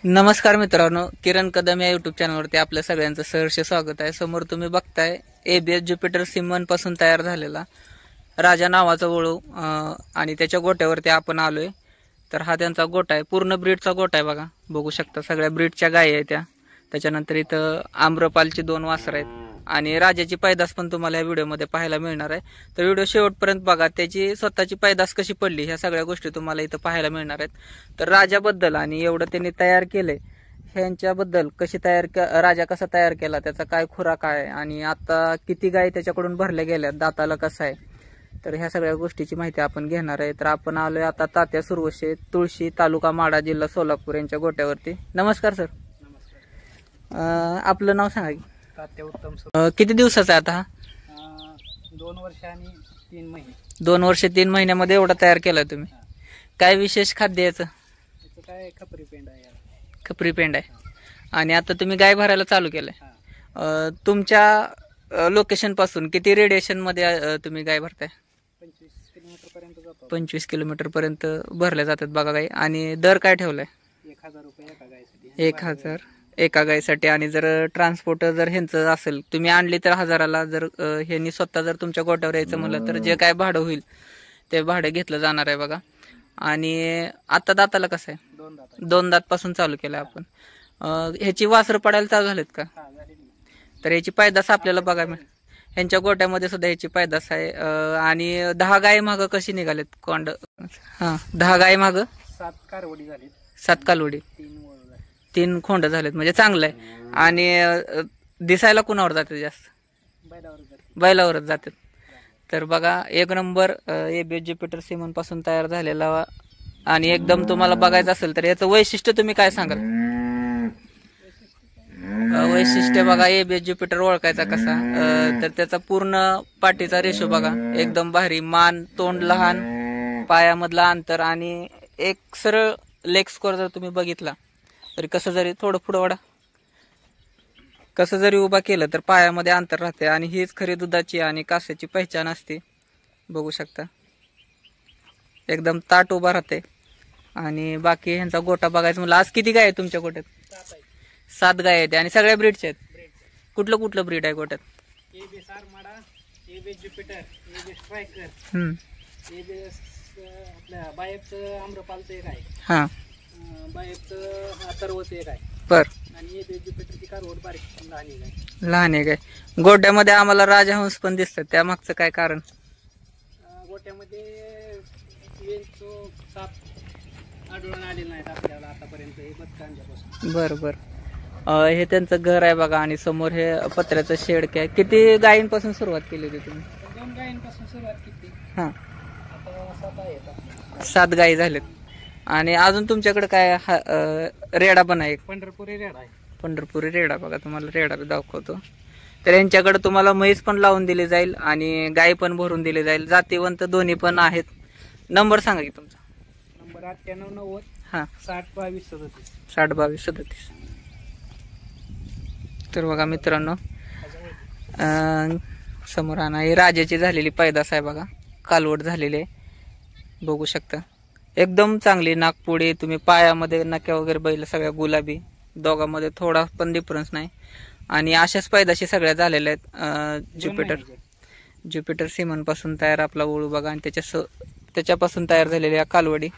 नमस्कार मित्रांनो, किरण कदम या युट्यूब चॅनलवरती आपल्या सगळ्यांचं सहर्ष स्वागत आहे। समोर तुम्ही बघताय एबीएस ज्युपिटर सिमन पासून तयार झालेला राजा नावाचा वळू आणि त्याच्या गोट्यावरती आपण आलोय। तर हा त्यांचा गोटा आहे, पूर्ण ब्रीडचा गोटा आहे बघा, बघू शकता सगळ्या ब्रीडच्या गायी आहेत त्या। त्याच्यानंतर इथं आम्रपालची 2 वासरं आहेत आणि राजाची पैदास पण तुम्हाला या व्हिडिओमध्ये पाहायला मिळणार आहे। तर व्हिडिओ शेवटपर्यंत बघा, त्याची स्वतःची पैदास कशी पडली ह्या सगळ्या गोष्टी तुम्हाला इथं पाहायला मिळणार आहेत। तर राजाबद्दल आणि एवढं त्यांनी तयार केलंय ह्यांच्याबद्दल, कशी राजा कसा तयार केला, त्याचा काय खुराक आहे आणि आता किती गाय त्याच्याकडून भरल्या गेल्या, दाताला कसं आहे, तर ह्या सगळ्या गोष्टीची माहिती आपण घेणार आहे। तर आपण आलोय आता तात्या सुरवशे, तुळशी, तालुका माढा, जिल्हा सोलापूर यांच्या गोट्यावरती। नमस्कार सर। आपलं नाव सांगा की? तात्या उत्तम। किती दिवसाचा आहे आता हा? 2 वर्ष आणि 3 महिने। 2 वर्ष 3 महिन्यामध्ये एवढा तयार केलाय तुम्ही? काय विशेष खाद्य याचं? काय खपरी पेंड आहे याला? खपरी पेंड आहे। आणि आता तुम्ही गाय भरायला चालू केलंय। तुमच्या लोकेशन पासून किती रेडिएशन मध्ये तुम्ही गाय भरताय? 25 किलोमीटर पर्यंत जातो। 25 किलोमीटर पर्यंत भरल्या जातात बघा गाय। आणि दर काय ठेवलाय? 1000 रुपये एका गायसाठी। 1000 एका गायसाठी। आणि जर ट्रान्सपोर्ट जर ह्यांचं असेल, तुम्ही आणली तर 1000ला, जर ह्यांनी स्वतः जर तुमच्या गोट्यावर यायचं म्हणलं तर जे काय भाडं होईल ते भाडं घेतलं जाणार आहे बघा। आणि आता दाताला कसं आहे? 2 दात। 2 दात पासून चालू केलं आपण। ह्याची वासरं पडायला चालू झालेत का? तर ह्याची पैदास आपल्याला बघा मिळेल, ह्यांच्या गोट्यामध्ये सुद्धा ह्याची पैदास आहे। आणि 10 गाय मागं कशी निघालेत कोंड? 10 गाय मागं 7 कारवडी झालीत, 7 कालवडी, 3 खोंड झालेत, म्हणजे चांगलं आहे। आणि दिसायला कुणावर जाते जास्त? बैलावरच जातात। तर बघा, एक नंबर एबीएस ज्युपिटर सिमन पासून तयार झालेला। आणि एकदम तुम्हाला बघायचं असेल तर याचं वैशिष्ट्य तुम्ही काय सांगाल? वैशिष्ट्य बघा, एबीएस ज्युपिटर ओळखायचा कसा, तर त्याचा पूर्ण पाठीचा रेशो बघा, एकदम भारी। मान, तोंड लहान, पायामधला अंतर, आणि एक सरळ लेग स्कोर जर तुम्ही बघितला तरी कसं जरी थोडं पुढं वडा, कसं जरी उभा केलं तर पायामध्ये अंतर राहते। आणि हीच खरी दुधाची आणि कासाची पहिचान असते, बघू शकता एकदम ताट उभा राहते। आणि बाकी ह्यांचा गोटा बघायचं म्हणलं, आज किती गाय आहे तुमच्या गोट्यात? 7 गाय आहेत आणि सगळ्या ब्रीडचे आहेत। कुठलं ब्रीड आहे गोट्यात? ABS Armada, ABS Jupiter, ABS Striker, ABS आपल्या बायबचं आम्रपालचं एक आहे, हा, बायबचं अथर्वचं एक आहे, बर, आणि एबीएस ज्युपिटरची कारवड बारीक लहान लहान आहे काय? गोट्यामध्ये आम्हाला राजहंस पण दिसतात, त्या मागचं काय कारण? गोट्यामध्ये वेलचो साप आढळून आले नाहीत आपल्याला आतापर्यंत, हे बदकांच्यापासून। बर, हे त्यांचं घर आहे बघा। आणि समोर हे पत्र्याचं शेड काय? किती गायींपासून सुरुवात केली होती तुम्ही? 2 गायींपासून सुरुवात केली, हा, आता 7 आहेत। 7 गायी झालेत। आणि अजून तुमच्याकडे काय रेडा पण आहे? पंढरपुरी रेडा आहे। पंढरपुरी रेडा बघा, तुम्हाला रेडा दाखवतो। तर यांच्याकडे तुम्हाला म्हैस पण लावून दिली जाईल आणि गाय पण भरून दिली जाईल, जातीवंत दोन्ही पण आहेत। नंबर सांगा की तुमचा? नंबर 9890 हा 60 22 37 60 22 37। तर बघा मित्रांनो, समोर आणा, ही राजाची झालेली पैदास आहे बघा, कालवड झालेली आहे, बघू शकता एकदम चांगली नागपुडी। तुम्ही पायामध्ये नक्या वगैरे बैल सगळ्या गुलाबी, दोघांमध्ये थोडा पण डिफरन्स नाही। आणि अशाच पैदाशी सगळ्या झालेल्या आहेत। ज्युपिटर सिमन पासून तयार आपला वळू बघा, आणि त्याच्यापासून तयार झालेल्या कालवडी।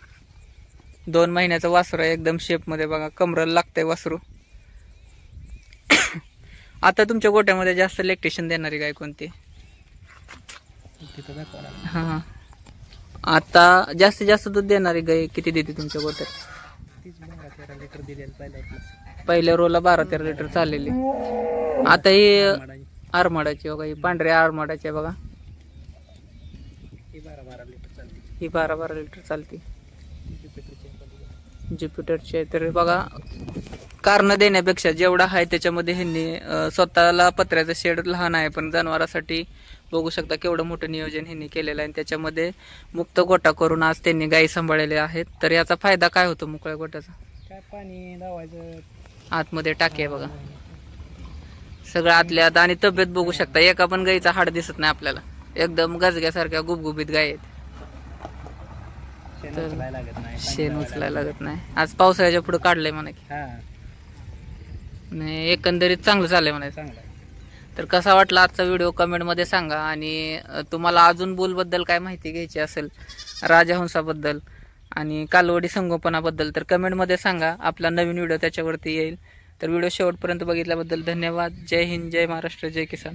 2 महिन्याचं वासरू आहे, एकदम शेप मध्ये बघा, कमरला लागतंय वासरू। आता तुमच्या गोट्यामध्ये जास्त लॅक्टेशन देणारी गाय कोणती? हा, आता जास्तीत जास्त दूध देणारी गाय किती देते तुमच्या गोट्यात? 12-13 लिटर दिलेलं पहिल्या रोला 12-13 लिटर चाललेली। आता ही आरमाडाची बघा, ही पांढऱ्या आरमाडाची आहे बघा, ही 12-12 लिटर चालते, ही 12-12 लिटर चालते ज्युपिटरची आहे। तर बघा, कारण देण्यापेक्षा जेवढा आहे त्याच्यामध्ये ह्यांनी स्वतःला पत्र्याचं शेड लहान आहे, पण जनावरांसाठी बघू शकता केवढं मोठं नियोजन ह्यांनी केलेलं आहे। आणि त्याच्यामध्ये मुक्त गोटा करून आज त्यांनी गायी सांभाळलेले आहेत। तर याचा फायदा काय होतो मोकळ्या गोट्याचा? काय पाणी लावायचं, आतमध्ये टाकी आहे बघा, सगळं आतल्या आत। आणि तब्येत बघू शकता, एका पण गायीचा हाड दिसत नाही आपल्याला, एकदम गजग्यासारख्या गुबगुबीत गाय आहेत। उचलायला लागत नाही, शेण उचलायला लागत नाही. आज पावसाळ्याच्या पुढे काढलंय म्हणा की. हा आणि एकंदरीत चांगलं चाललंय म्हणायचं. चांगला आहे. तर कसा वाटला आजचा व्हिडिओ कमेंटमध्ये सांगा. आणि तुम्हाला अजून बुलबद्दल काय माहिती घ्यायची असेल, राजहंसाबद्दल आणि कालवडी संगोपनाबद्दल, तर कमेंटमध्ये सांगा. आपला नवीन व्हिडिओ त्याच्यावरती येईल. तर व्हिडिओ शेवटपर्यंत बघितल्याबद्दल धन्यवाद. जय हिंद, जय महाराष्ट्र, जय किसान.